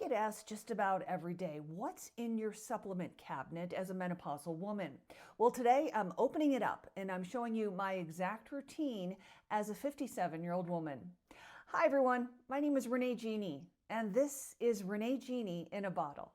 get asked just about every day, what's in your supplement cabinet as a menopausal woman? Well, today I'm opening it up and I'm showing you my exact routine as a 57-year-old woman. Hi everyone, my name is Renee Genie, and this is Renee Genie in a bottle.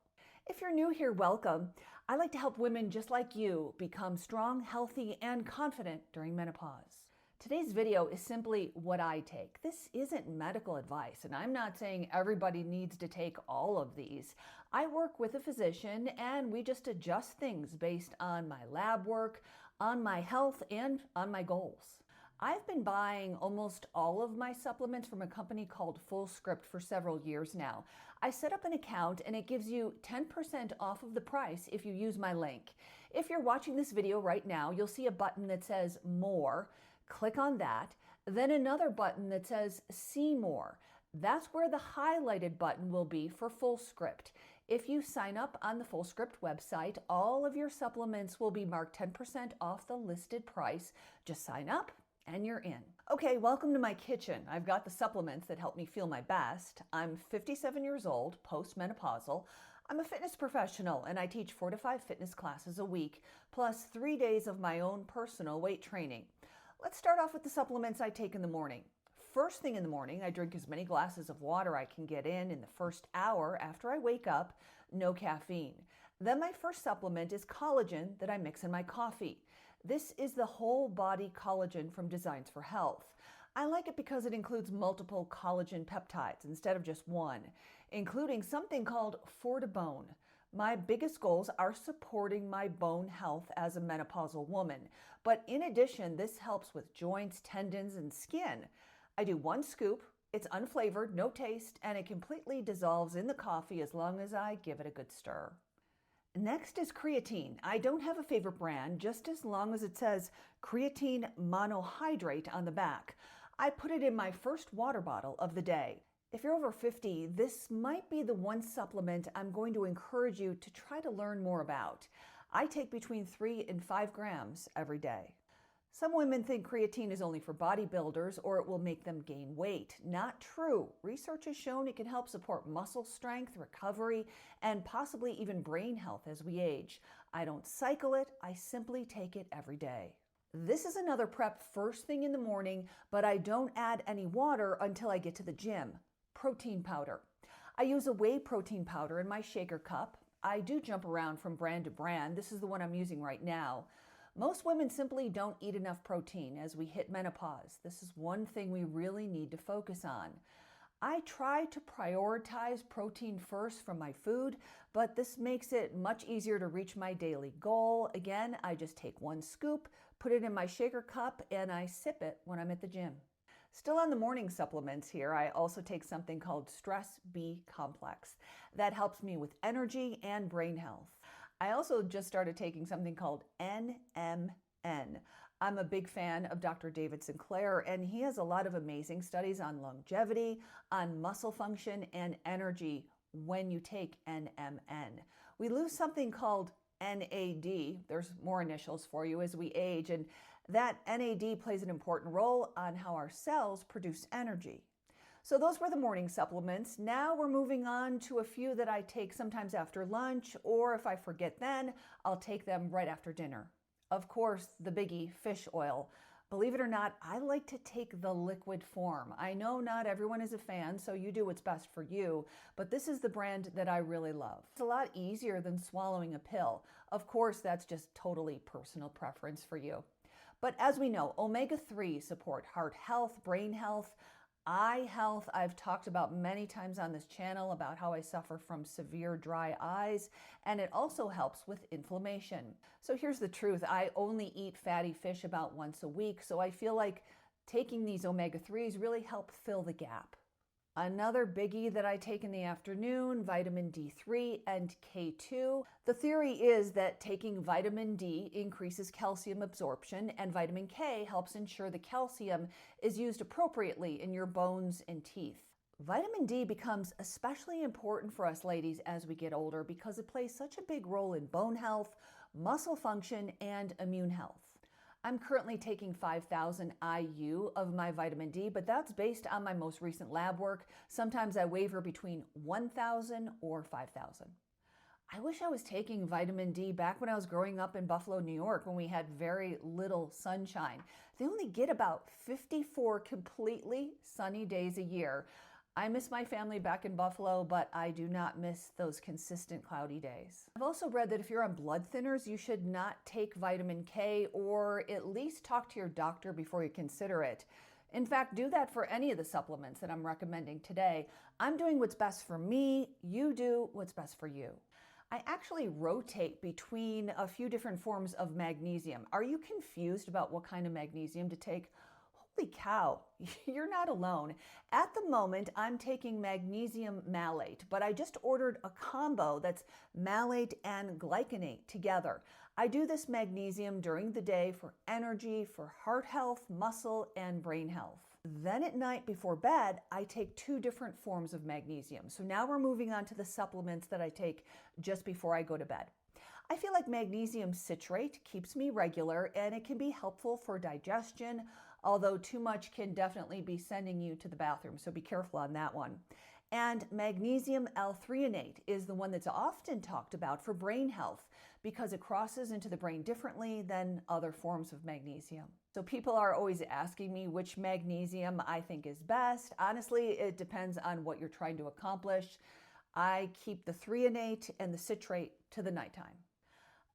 If you're new here, welcome. I like to help women just like you become strong, healthy, and confident during menopause. Today's video is simply what I take. This isn't medical advice, and I'm not saying everybody needs to take all of these. I work with a physician, and we just adjust things based on my lab work, on my health, and on my goals. I've been buying almost all of my supplements from a company called Fullscript for several years now. I set up an account and it gives you 10% off of the price if you use my link. If you're watching this video right now, you'll see a button that says More. Click on that, then another button that says See More. That's where the highlighted button will be for Fullscript. If you sign up on the Fullscript website, all of your supplements will be marked 10% off the listed price. Just sign up and you're in. Okay, welcome to my kitchen. I've got the supplements that help me feel my best. I'm 57 years old, postmenopausal. I'm a fitness professional and I teach 4 to 5 fitness classes a week, plus 3 days of my own personal weight training. Let's start off with the supplements I take in the morning. First thing in the morning, I drink as many glasses of water I can get in the first hour after I wake up, no caffeine. Then my first supplement is collagen that I mix in my coffee. This is the whole body collagen from Designs for Health. I like it because it includes multiple collagen peptides instead of just one, including something called Fortibone. My biggest goals are supporting my bone health as a menopausal woman, but in addition, this helps with joints, tendons, and skin. I do 1 scoop, it's unflavored, no taste, and it completely dissolves in the coffee as long as I give it a good stir. Next is creatine. I don't have a favorite brand, just as long as it says creatine monohydrate on the back. I put it in my first water bottle of the day. If you're over 50, this might be the one supplement I'm going to encourage you to try to learn more about. I take between 3 and 5 grams every day. Some women think creatine is only for bodybuilders or it will make them gain weight. Not true. Research has shown it can help support muscle strength, recovery, and possibly even brain health as we age. I don't cycle it, I simply take it every day. This is another prep first thing in the morning, but I don't add any water until I get to the gym. Protein powder. I use a whey protein powder in my shaker cup. I do jump around from brand to brand. This is the one I'm using right now. Most women simply don't eat enough protein as we hit menopause. This is one thing we really need to focus on. I try to prioritize protein first from my food, but this makes it much easier to reach my daily goal. Again, I just take 1 scoop, put it in my shaker cup, and I sip it when I'm at the gym. Still on the morning supplements here, I also take something called Stress B Complex. That helps me with energy and brain health. I also just started taking something called NMN. I'm a big fan of Dr. David Sinclair, and he has a lot of amazing studies on longevity, on muscle function, and energy when you take NMN. We lose something called NAD, there's more initials for you as we age, and that NAD plays an important role on how our cells produce energy. So those were the morning supplements. Now we're moving on to a few that I take sometimes after lunch, or if I forget then, I'll take them right after dinner. Of course, the biggie, fish oil. Believe it or not, I like to take the liquid form. I know not everyone is a fan, so you do what's best for you, but this is the brand that I really love. It's a lot easier than swallowing a pill. Of course, that's just totally personal preference for you. But as we know, omega-3 support heart health, brain health, eye health. I've talked about many times on this channel about how I suffer from severe dry eyes, and it also helps with inflammation. So here's the truth. I only eat fatty fish about once a week, so I feel like taking these omega-3s really help fill the gap. Another biggie that I take in the afternoon, vitamin D3 and K2. The theory is that taking vitamin D increases calcium absorption, and vitamin K helps ensure the calcium is used appropriately in your bones and teeth. Vitamin D becomes especially important for us ladies as we get older because it plays such a big role in bone health, muscle function, and immune health. I'm currently taking 5,000 IU of my vitamin D, but that's based on my most recent lab work. Sometimes I waver between 1,000 or 5,000. I wish I was taking vitamin D back when I was growing up in Buffalo, New York, when we had very little sunshine. They only get about 54 completely sunny days a year. I miss my family back in Buffalo, but I do not miss those consistent cloudy days. I've also read that if you're on blood thinners, you should not take vitamin K, or at least talk to your doctor before you consider it. In fact, do that for any of the supplements that I'm recommending today. I'm doing what's best for me. You do what's best for you. I actually rotate between a few different forms of magnesium. Are you confused about what kind of magnesium to take? Holy cow, you're not alone. At the moment, I'm taking magnesium malate, but I just ordered a combo that's malate and glycinate together. I do this magnesium during the day for energy, for heart health, muscle, and brain health. Then at night before bed, I take 2 different forms of magnesium. So now we're moving on to the supplements that I take just before I go to bed. I feel like magnesium citrate keeps me regular, and it can be helpful for digestion, although too much can definitely be sending you to the bathroom, so be careful on that one. And magnesium Threonate is the one that's often talked about for brain health because it crosses into the brain differently than other forms of magnesium. So people are always asking me which magnesium I think is best. Honestly, it depends on what you're trying to accomplish. I keep the threonate and the citrate to the nighttime.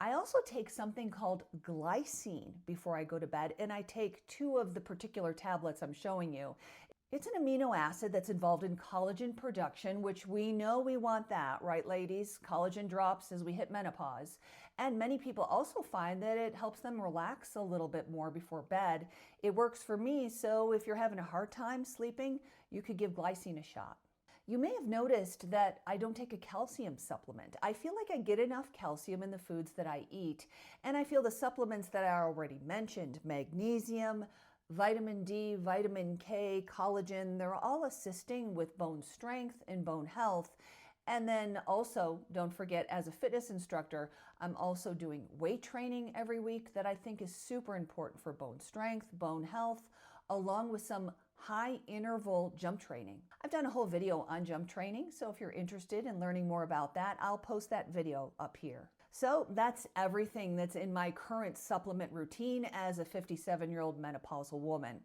I also take something called Glycine before I go to bed, and I take 2 of the particular tablets I'm showing you. It's an amino acid that's involved in collagen production, which we know we want that, right, ladies? Collagen drops as we hit menopause. And many people also find that it helps them relax a little bit more before bed. It works for me, so if you're having a hard time sleeping, you could give Glycine a shot. You may have noticed that I don't take a calcium supplement. I feel like I get enough calcium in the foods that I eat, and I feel the supplements that I already mentioned, magnesium, vitamin D, vitamin K, collagen, they're all assisting with bone strength and bone health. And then also, don't forget, as a fitness instructor, I'm also doing weight training every week that I think is super important for bone strength, bone health, along with some high interval jump training. I've done a whole video on jump training, so if you're interested in learning more about that, I'll post that video up here. So that's everything that's in my current supplement routine as a 57-year-old menopausal woman.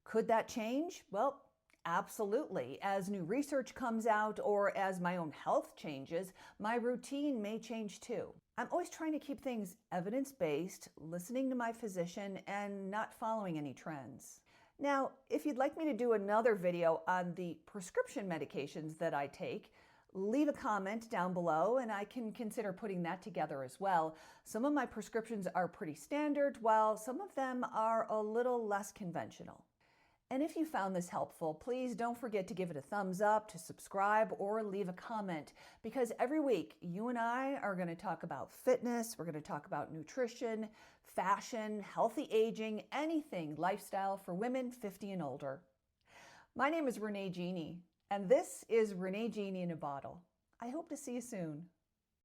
Could that change? Well, absolutely. As new research comes out or as my own health changes, my routine may change too. I'm always trying to keep things evidence-based, listening to my physician, and not following any trends. Now, if you'd like me to do another video on the prescription medications that I take, leave a comment down below and I can consider putting that together as well. Some of my prescriptions are pretty standard, while some of them are a little less conventional. And if you found this helpful, please don't forget to give it a thumbs up, to subscribe, or leave a comment, because every week you and I are going to talk about fitness, we're going to talk about nutrition, fashion, healthy aging, anything lifestyle for women 50 and older. My name is Renee Genie, and this is Renee Genie in a Bottle. I hope to see you soon.